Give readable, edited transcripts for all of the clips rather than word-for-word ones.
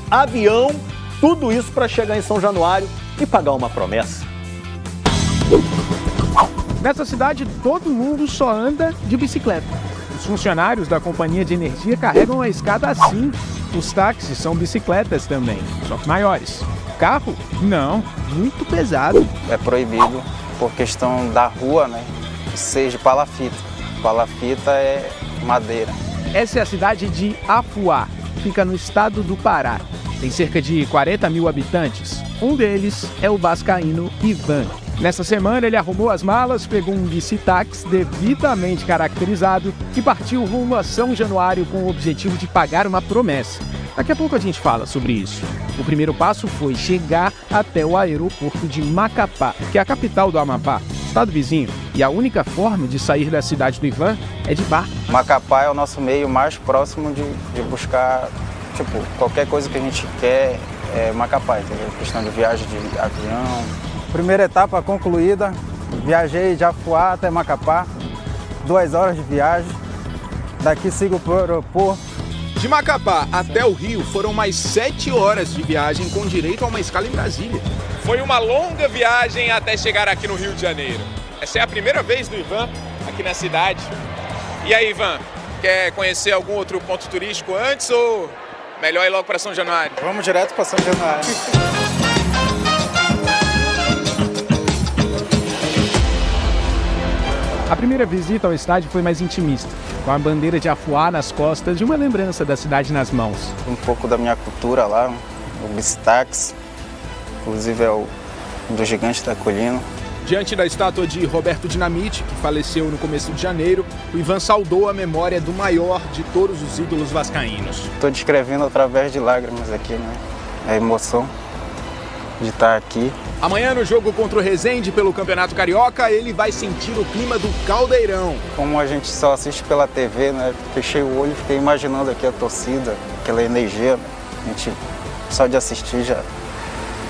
avião, tudo isso para chegar em São Januário e pagar uma promessa. Nessa cidade, todo mundo só anda de bicicleta. Os funcionários da companhia de energia carregam a escada assim. Os táxis são bicicletas também, só que maiores. Carro? Não, muito pesado. É proibido por questão da rua, né? Ser de palafita. Palafita é madeira. Essa é a cidade de Afuá, fica no estado do Pará. Tem cerca de 40 mil habitantes. Um deles é o vascaíno Ivan. Nessa semana, ele arrumou as malas, pegou um bicitaxi devidamente caracterizado e partiu rumo a São Januário com o objetivo de pagar uma promessa. Daqui a pouco a gente fala sobre isso. O primeiro passo foi chegar até o aeroporto de Macapá, que é a capital do Amapá, estado vizinho. E a única forma de sair da cidade do Ivan é de barco. Macapá é o nosso meio mais próximo de buscar, qualquer coisa que a gente quer é Macapá, entendeu? Questão de viagem de avião. Primeira etapa concluída, viajei de Afuá até Macapá, 2 horas de viagem, daqui sigo para o aeroporto. De Macapá até o Rio foram mais 7 horas de viagem com direito a uma escala em Brasília. Foi uma longa viagem até chegar aqui no Rio de Janeiro. Essa é a primeira vez do Ivan aqui na cidade. E aí, Ivan, quer conhecer algum outro ponto turístico antes ou melhor ir logo para São Januário? Vamos direto para São Januário. A primeira visita ao estádio foi mais intimista, com a bandeira de Afuá nas costas e uma lembrança da cidade nas mãos. Um pouco da minha cultura lá, o bicitaxi, inclusive é o do Gigante da Colina. Diante da estátua de Roberto Dinamite, que faleceu no começo de janeiro, o Ivan saudou a memória do maior de todos os ídolos vascaínos. Estou descrevendo através de lágrimas aqui, né? A emoção de estar aqui. Amanhã, no jogo contra o Resende pelo Campeonato Carioca, ele vai sentir o clima do Caldeirão. Como a gente só assiste pela TV, né? Fechei o olho e fiquei imaginando aqui a torcida, aquela energia, né? A gente só de assistir já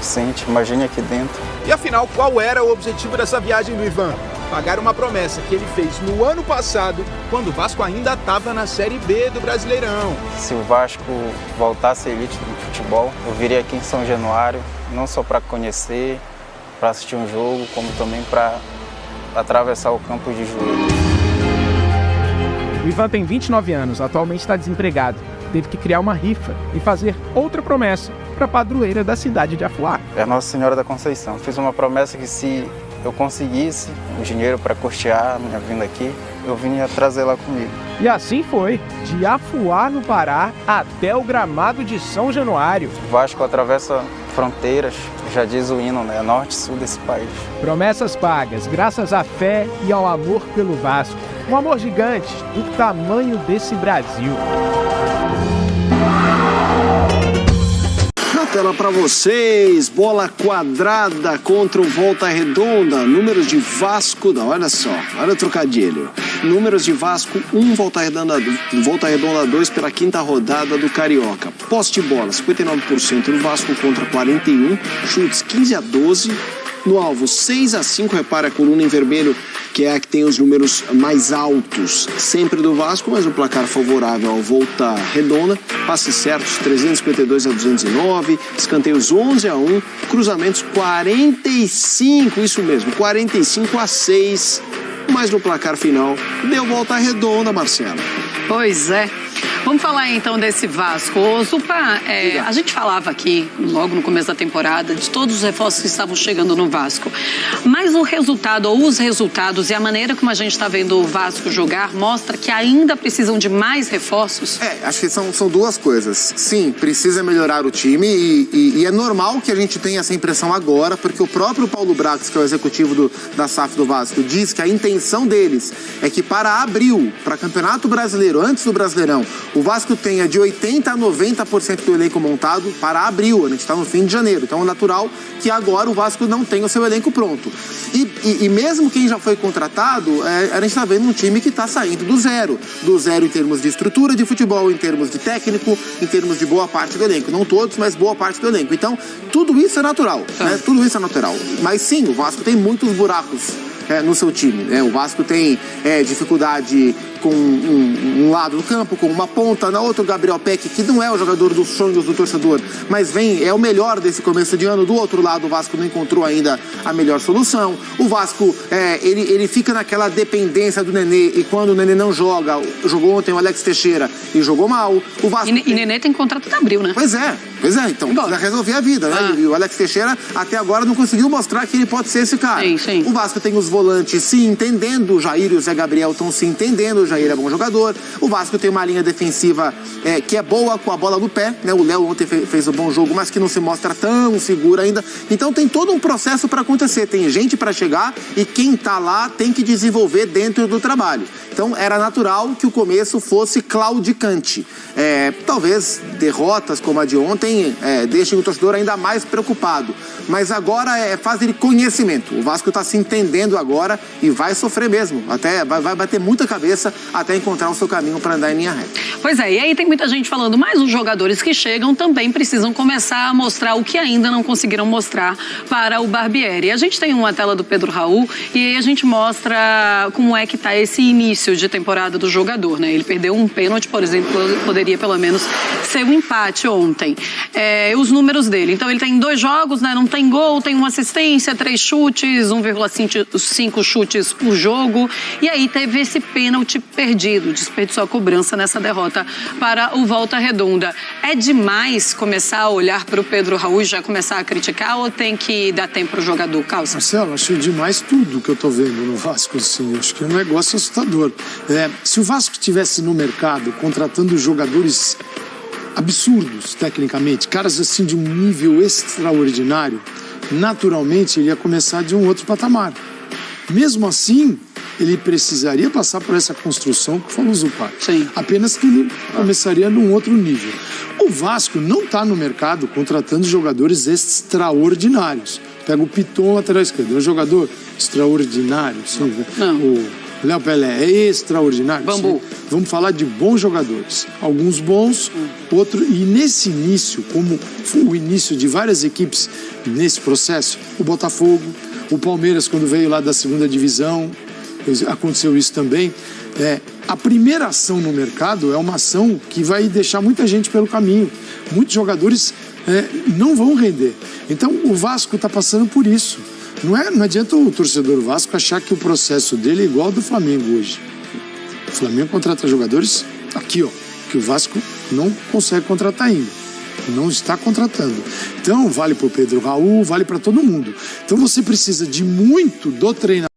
sente, imagine aqui dentro. E afinal, qual era o objetivo dessa viagem do Ivan? Pagar uma promessa que ele fez no ano passado, quando o Vasco ainda estava na Série B do Brasileirão. Se o Vasco voltasse à elite do futebol, eu viria aqui em São Januário, não só para conhecer, para assistir um jogo, como também para atravessar o campo de joelho. O Ivan tem 29 anos, atualmente está desempregado. Teve que criar uma rifa e fazer outra promessa para a padroeira da cidade de Afuá. É a Nossa Senhora da Conceição. Fiz uma promessa que se eu conseguisse o dinheiro para custear a minha vinda aqui, eu vinha trazer lá comigo. E assim foi, de Afuá, no Pará, até o gramado de São Januário. O Vasco atravessa fronteiras, já diz o hino, né? Norte e sul desse país. Promessas pagas, graças à fé e ao amor pelo Vasco. Um amor gigante, do tamanho desse Brasil. Na tela para vocês, bola quadrada contra o Volta Redonda, números de Vasco, olha só, olha o trocadilho. Números de Vasco, 1, Volta Redonda 2 pela 5ª rodada do Carioca. Posse de bola, 59% do Vasco contra 41%, chutes 15-12, no alvo 6-5, repara a coluna em vermelho, que é a que tem os números mais altos, sempre do Vasco, mas o placar favorável ao Volta Redonda, passes certos 352-209, escanteios 11-1, cruzamentos 45, isso mesmo, 45-6, mas no placar final deu Volta Redonda, Marcelo. Pois é. Vamos falar então desse Vasco. Ô, Zupa, a gente falava aqui, logo no começo da temporada, de todos os reforços que estavam chegando no Vasco. Mas o resultado, ou os resultados e a maneira como a gente está vendo o Vasco jogar, mostra que ainda precisam de mais reforços? Acho que são duas coisas. Sim, precisa melhorar o time e é normal que a gente tenha essa impressão agora, porque o próprio Paulo Brax, que é o executivo da SAF do Vasco, diz que a intenção deles é que para abril, para Campeonato Brasileiro, antes do Brasileirão, o Vasco tenha de 80% a 90% do elenco montado para abril. A gente está no fim de janeiro. Então é natural que agora o Vasco não tenha o seu elenco pronto. E mesmo quem já foi contratado, a gente está vendo um time que está saindo do zero. Do zero em termos de estrutura de futebol, em termos de técnico, em termos de boa parte do elenco. Não todos, mas boa parte do elenco. Então, tudo isso é natural. Né? Tudo isso é natural. Mas sim, o Vasco tem muitos buracos no seu time, né? O Vasco tem dificuldade com um lado do campo, com uma ponta, na outra o Gabriel Peck, que não é o jogador dos sonhos do torcedor, mas é o melhor desse começo de ano. Do outro lado, o Vasco não encontrou ainda a melhor solução. O Vasco, ele fica naquela dependência do Nenê, e quando o Nenê não joga, jogou ontem o Alex Teixeira e jogou mal. O Vasco e Nenê tem contrato até abril, né? Pois é, então precisa resolver a vida, né? E o Alex Teixeira até agora não conseguiu mostrar que ele pode ser esse cara. Sim. O Vasco tem os volantes se entendendo, o Jair e o Zé Gabriel estão se entendendo, o Jair é bom jogador. O Vasco tem uma linha defensiva que é boa com a bola no pé, né? O Léo ontem fez um bom jogo, mas que não se mostra tão seguro ainda. Então tem todo um processo para acontecer, tem gente para chegar e quem tá lá tem que desenvolver dentro do trabalho. Então era natural que o começo fosse claudicante. Talvez derrotas como a de ontem deixem o torcedor ainda mais preocupado. Mas agora é fase de conhecimento. O Vasco está se entendendo agora e vai sofrer mesmo. Até vai bater muita cabeça até encontrar o seu caminho para andar em linha reta. Pois é, e aí tem muita gente falando, mas os jogadores que chegam também precisam começar a mostrar o que ainda não conseguiram mostrar para o Barbieri. A gente tem uma tela do Pedro Raul e aí a gente mostra como é que está esse início de temporada do jogador, né? Ele perdeu um pênalti, por exemplo, poderia pelo menos ser um empate ontem. Os números dele, então ele tem 2 jogos, né? Não tem gol, tem uma assistência, 3 chutes, 1,5 chutes por jogo, e aí teve esse pênalti perdido, desperdiçou a cobrança nessa derrota para o Volta Redonda. É demais começar a olhar para o Pedro Raul e já começar a criticar, ou tem que dar tempo para o jogador? Calça. Marcelo, achei demais tudo que eu tô vendo no Vasco, assim, acho que é um negócio assustador. Se o Vasco estivesse no mercado contratando jogadores absurdos, tecnicamente, caras assim de um nível extraordinário, naturalmente ele ia começar de um outro patamar. Mesmo assim, ele precisaria passar por essa construção que falou o Zupar. Sim. Apenas que ele começaria num outro nível. O Vasco não está no mercado contratando jogadores extraordinários. Pega o Piton, lateral esquerdo, é um jogador extraordinário. Sim. Não. O Léo Pelé é extraordinário. Bambu. Sim. Vamos falar de bons jogadores. Alguns bons, outros. E nesse início, como foi o início de várias equipes nesse processo, o Botafogo, o Palmeiras, quando veio lá da 2ª divisão, aconteceu isso também. A primeira ação no mercado é uma ação que vai deixar muita gente pelo caminho. Muitos jogadores não vão render. Então, o Vasco está passando por isso. Não adianta o torcedor Vasco achar que o processo dele é igual ao do Flamengo hoje. O Flamengo contrata jogadores aqui, ó, que o Vasco não consegue contratar ainda. Não está contratando. Então, vale para o Pedro Raul, vale para todo mundo. Então, você precisa de muito do treinador.